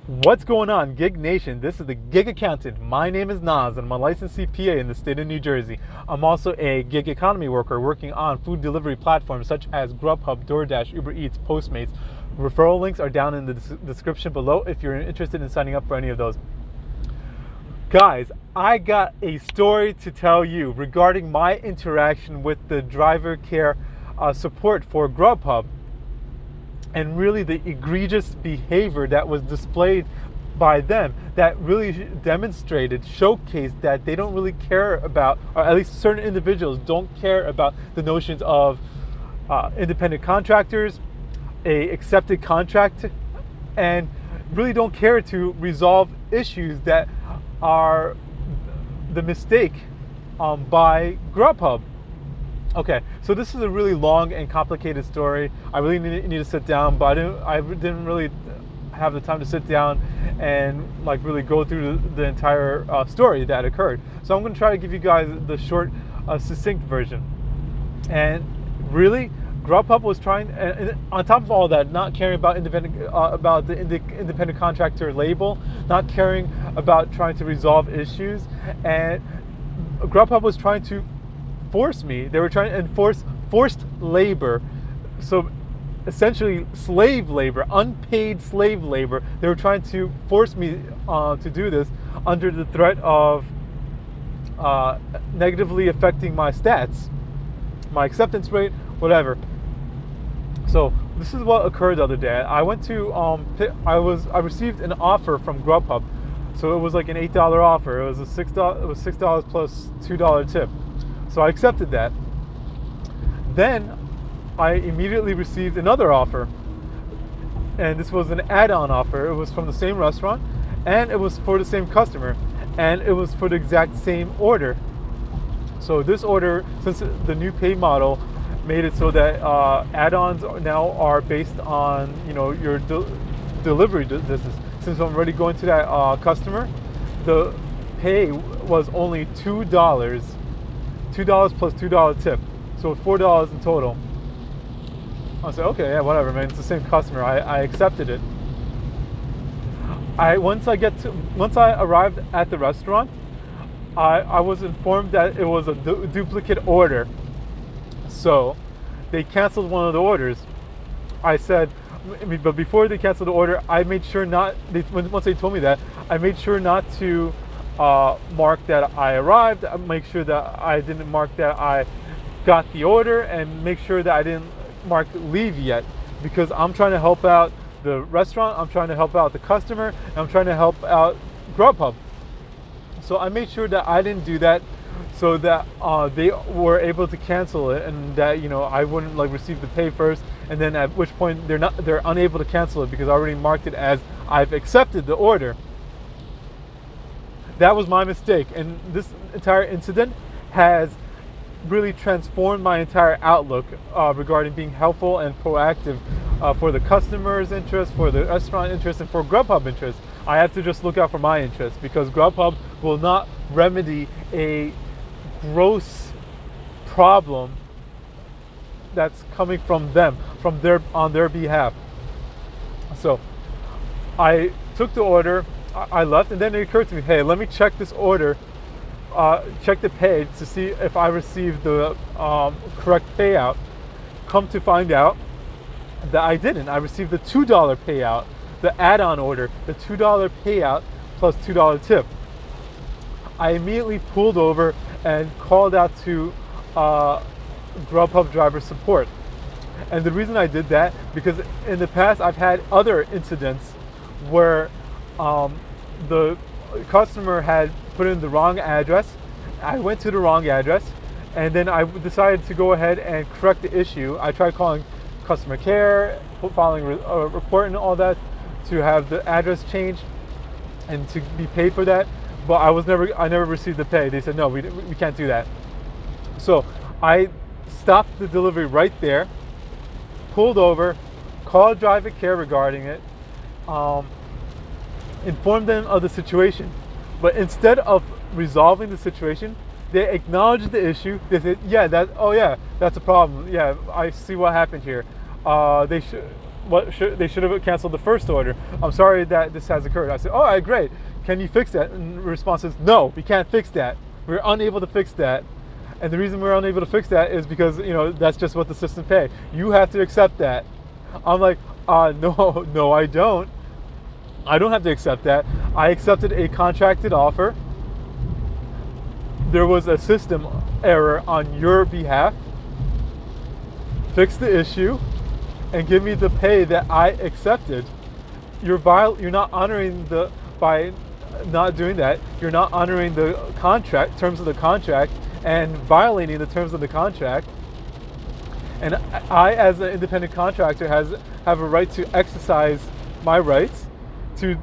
What's going on, Gig Nation? This is the Gig Accountant. My name is Naz, and I'm a licensed CPA in the state of New Jersey. I'm also a gig economy worker working on food delivery platforms such as Grubhub, DoorDash, Uber Eats, Postmates. Referral links are down in the description below if you're interested in signing up for any of those. Guys, I got a story to tell you regarding my interaction with the driver care support for Grubhub, and really the egregious behavior that was displayed by them that really demonstrated, showcased that they don't really care about, or at least certain individuals don't care about the notions of independent contractors, a accepted contract, and really don't care to resolve issues that are the mistake by Grubhub. Okay, so this is a really long and complicated story. I really need to sit down, but I didn't really have the time to sit down and like really go through the entire story that occurred. So I'm going to try to give you guys the short, succinct version. And really, Grubhub was trying, and on top of all that, not caring about the independent contractor label, not caring about trying to resolve issues, and Grubhub was trying to force me. They were trying to enforce forced labor, so essentially slave labor, unpaid slave labor. They were trying to force me to do this under the threat of negatively affecting my stats, my acceptance rate, whatever. So this is what occurred the other day. I went to I received an offer from Grubhub, so it was like an $8 offer. It was $6 plus $2 tip. So I accepted that. Then I immediately received another offer, and this was an add-on offer. It was from the same restaurant, and it was for the same customer, and it was for the exact same order. So this order, since the new pay model made it so that add-ons now are based on your delivery distance. Since I'm already going to that customer, the pay was only $2 plus $2 tip, so $4 in total. I said, okay, yeah, whatever, man. It's the same customer. I accepted it. Once I arrived at the restaurant, I was informed that it was a duplicate order. So they canceled one of the orders. But before they canceled the order, I made sure once they told me that, I made sure not to mark that I arrived, make sure that I didn't mark that I got the order, and make sure that I didn't mark leave yet, because I'm trying to help out the restaurant, I'm trying to help out the customer, and I'm trying to help out Grubhub. So I made sure that I didn't do that, so that they were able to cancel it, and that I wouldn't receive the pay first, and then at which point they're unable to cancel it because I already marked it as I've accepted the order. That was my mistake, and this entire incident has really transformed my entire outlook regarding being helpful and proactive for the customer's interest, for the restaurant interest, and for Grubhub interest. I have to just look out for my interest, because Grubhub will not remedy a gross problem that's coming from them, on their behalf. So I took the order, I left, and then it occurred to me, hey, let me check this order, check the pay to see if I received the correct payout. Come to find out that I didn't. I received the $2 payout, the add-on order, the $2 payout plus $2 tip. I immediately pulled over and called out to Grubhub driver support. And the reason I did that, because in the past I've had other incidents where the customer had put in the wrong address. I went to the wrong address, and then I decided to go ahead and correct the issue. I tried calling customer care, filing a report and all that to have the address changed and to be paid for that, but I never received the pay. They said, no, we can't do that. So I stopped the delivery right there, pulled over, called driver care regarding it, informed them of the situation. But instead of resolving the situation, they acknowledged the issue. They said, that's a problem. Yeah, I see what happened here. they should have canceled the first order. I'm sorry that this has occurred. I said, all right, great. Can you fix that? And the response is, no, we can't fix that. We're unable to fix that. And the reason we're unable to fix that is because, that's just what the system pay. You have to accept that. I'm like, no, I don't. I don't have to accept that. I accepted a contracted offer. There was a system error on your behalf. Fix the issue and give me the pay that I accepted. You're not honoring by not doing that. You're not honoring the terms of the contract, and violating the terms of the contract. And I, as an independent contractor, have a right to exercise my rights to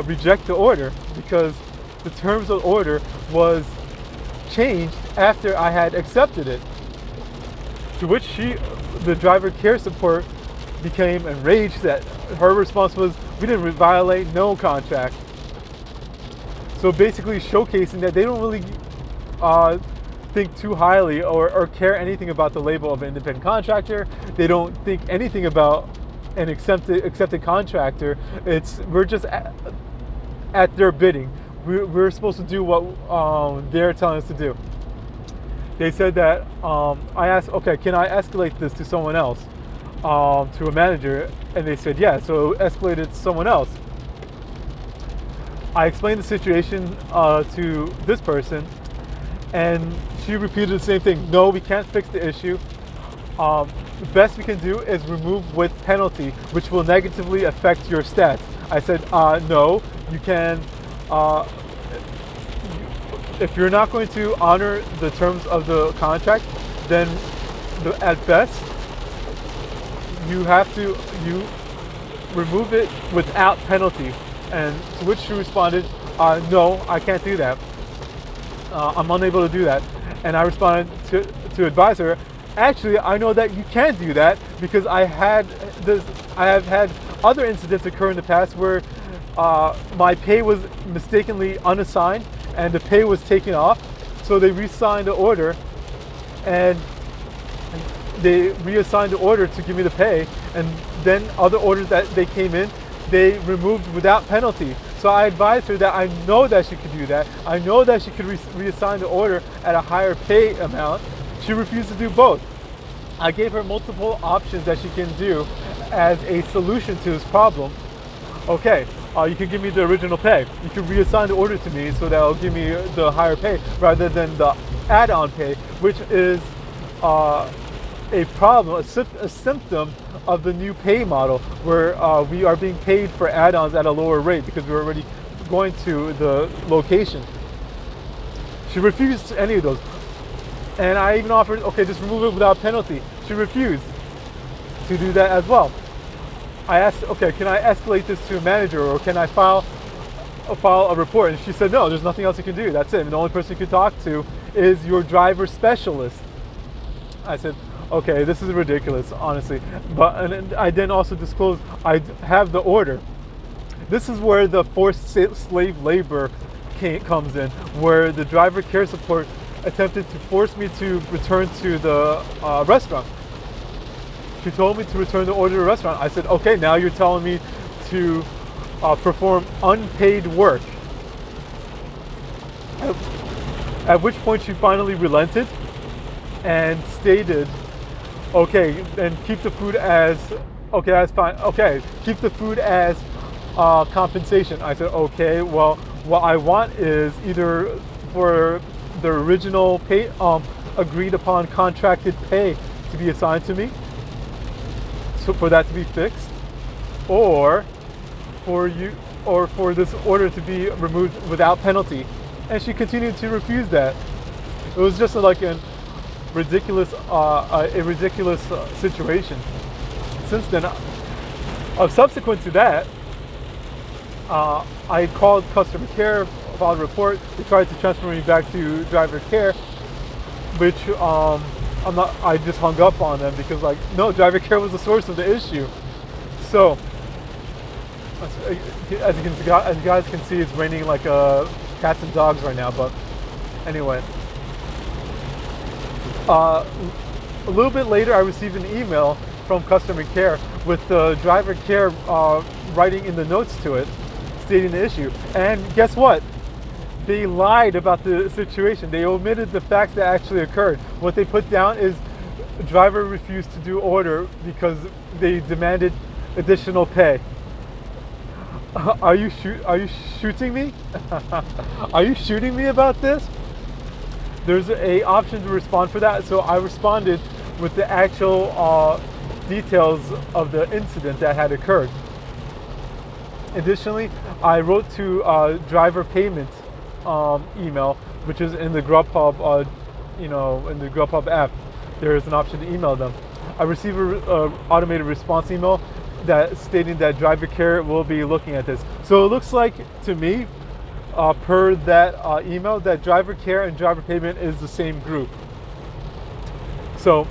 reject the order, because the terms of the order was changed after I had accepted it. To which the driver care support became enraged that her response was, we didn't violate no contract. So basically showcasing that they don't really think too highly or care anything about the label of an independent contractor. They don't think anything about an accepted contractor. We're just at their bidding. We're supposed to do what they're telling us to do. They said that, I asked, okay, can I escalate this to someone else, to a manager? And they said, yeah, so it escalated to someone else. I explained the situation to this person, and she repeated the same thing. No, we can't fix the issue. The best we can do is remove with penalty, which will negatively affect your stats. I said, no, you can, if you're not going to honor the terms of the contract, then at best, you remove it without penalty. And to which she responded, no, I can't do that. I'm unable to do that. And I responded to advise her, actually, I know that you can do that, because I have had other incidents occur in the past where my pay was mistakenly unassigned and the pay was taken off. So they re-signed the order, and they reassigned the order to give me the pay, and then other orders that they came in, they removed without penalty. So I advised her that I know that she could do that. I know that she could reassign the order at a higher pay amount. She refused to do both. I gave her multiple options that she can do as a solution to this problem. Okay, you can give me the original pay. You can reassign the order to me so that it'll give me the higher pay rather than the add-on pay, which is a problem, a symptom of the new pay model, where we are being paid for add-ons at a lower rate because we're already going to the location. She refused any of those. And I even offered, okay, just remove it without penalty. She refused to do that as well. I asked, okay, can I escalate this to a manager, or can I file a report? And she said, no, there's nothing else you can do. That's it. And the only person you can talk to is your driver specialist. I said, okay, this is ridiculous, honestly. And I then also disclosed I have the order. This is where the forced slave labor comes in, where the driver care support attempted to force me to return to the restaurant. She told me to return the order to the restaurant. I said, okay, now you're telling me to perform unpaid work. At which point she finally relented and stated, okay, then keep the food as, okay, that's fine. Okay, keep the food as compensation. I said, okay, well, what I want is either for the original pay, agreed upon contracted pay to be assigned to me, so for that to be fixed, or for this order to be removed without penalty. And she continued to refuse that. It was just like a ridiculous situation. Since then, subsequent to that, I called customer care, filed a report. They tried to transfer me back to driver care, which I just hung up on them because, like, no, driver care was the source of the issue. So, as you guys can see, it's raining like cats and dogs right now. But anyway, a little bit later, I received an email from customer care with the driver care writing in the notes to it, stating the issue. And guess what? They lied about the situation. They omitted the facts that actually occurred. What they put down is driver refused to do order because they demanded additional pay. Are you shooting me? Are you shooting me about this? There's a option to respond for that, so I responded with the actual details of the incident that had occurred. Additionally, I wrote to driver payment email, which is in the Grubhub, in the Grubhub app. There is an option to email them. I received an automated response email that stating that driver care will be looking at this. So it looks like to me, per that email, that driver care and driver payment is the same group. So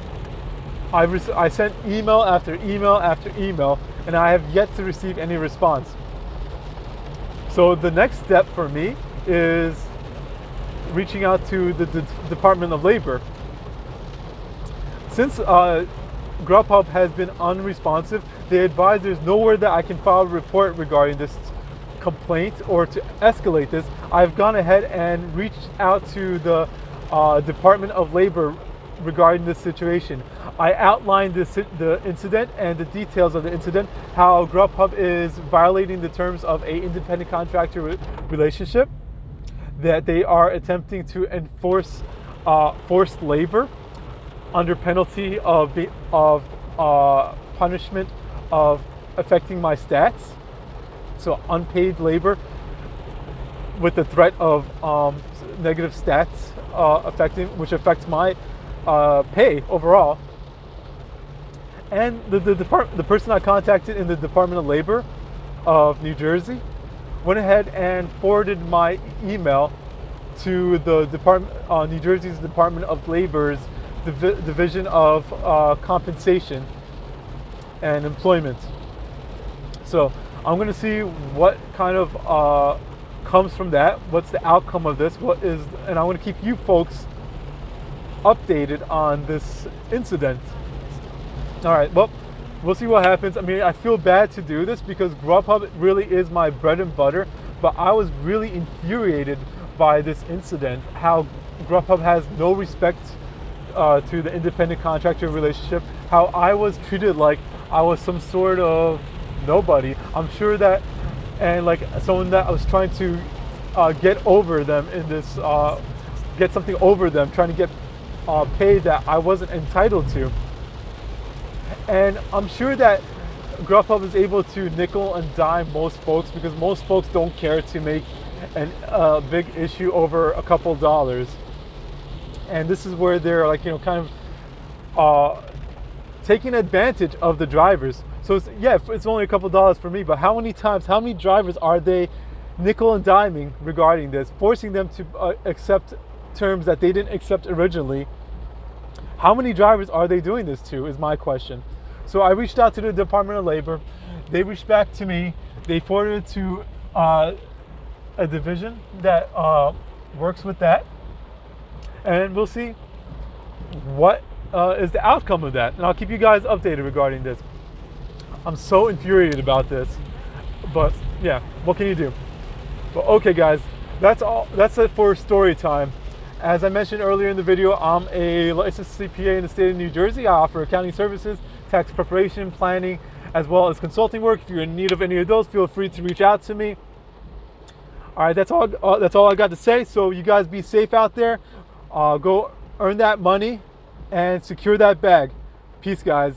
I sent email after email after email, and I have yet to receive any response. So the next step for me is reaching out to the Department of Labor. Since Grubhub has been unresponsive, they advise there's nowhere that I can file a report regarding this complaint or to escalate this. I've gone ahead and reached out to the Department of Labor regarding this situation. I outlined the incident and the details of the incident, how Grubhub is violating the terms of an independent contractor relationship, that they are attempting to enforce forced labor under penalty of punishment of affecting my stats, so unpaid labor with the threat of negative stats which affects my pay overall. And the person I contacted in the Department of Labor of New Jersey went ahead and forwarded my email to the New Jersey's Department of Labor's Division of Compensation and Employment. So I'm going to see what kind of comes from that. What's the outcome of this? And I want to keep you folks updated on this incident. All right, well, we'll see what happens. I mean, I feel bad to do this because Grubhub really is my bread and butter, but I was really infuriated by this incident, how Grubhub has no respect to the independent contractor relationship, how I was treated like I was some sort of nobody. I'm sure that, and like someone that I was trying to get over them in this, get something over them, trying to get paid that I wasn't entitled to. And I'm sure that Grubhub is able to nickel and dime most folks because most folks don't care to make a big issue over a couple dollars. And this is where they're like, kind of taking advantage of the drivers. So it's only a couple dollars for me, but how many drivers are they nickel and diming regarding this, forcing them to accept terms that they didn't accept originally? How many drivers are they doing this to is my question. So I reached out to the Department of Labor. They reached back to me. They forwarded it to a division that works with that. And we'll see what is the outcome of that. And I'll keep you guys updated regarding this. I'm so infuriated about this. But yeah, what can you do? But okay guys, that's all. That's it for story time. As I mentioned earlier in the video, I'm a licensed CPA in the state of New Jersey. I offer accounting services, tax preparation, planning, as well as consulting work. If you're in need of any of those, feel free to reach out to me. All right, that's all I got to say. So you guys be safe out there. Go earn that money and secure that bag. Peace, guys.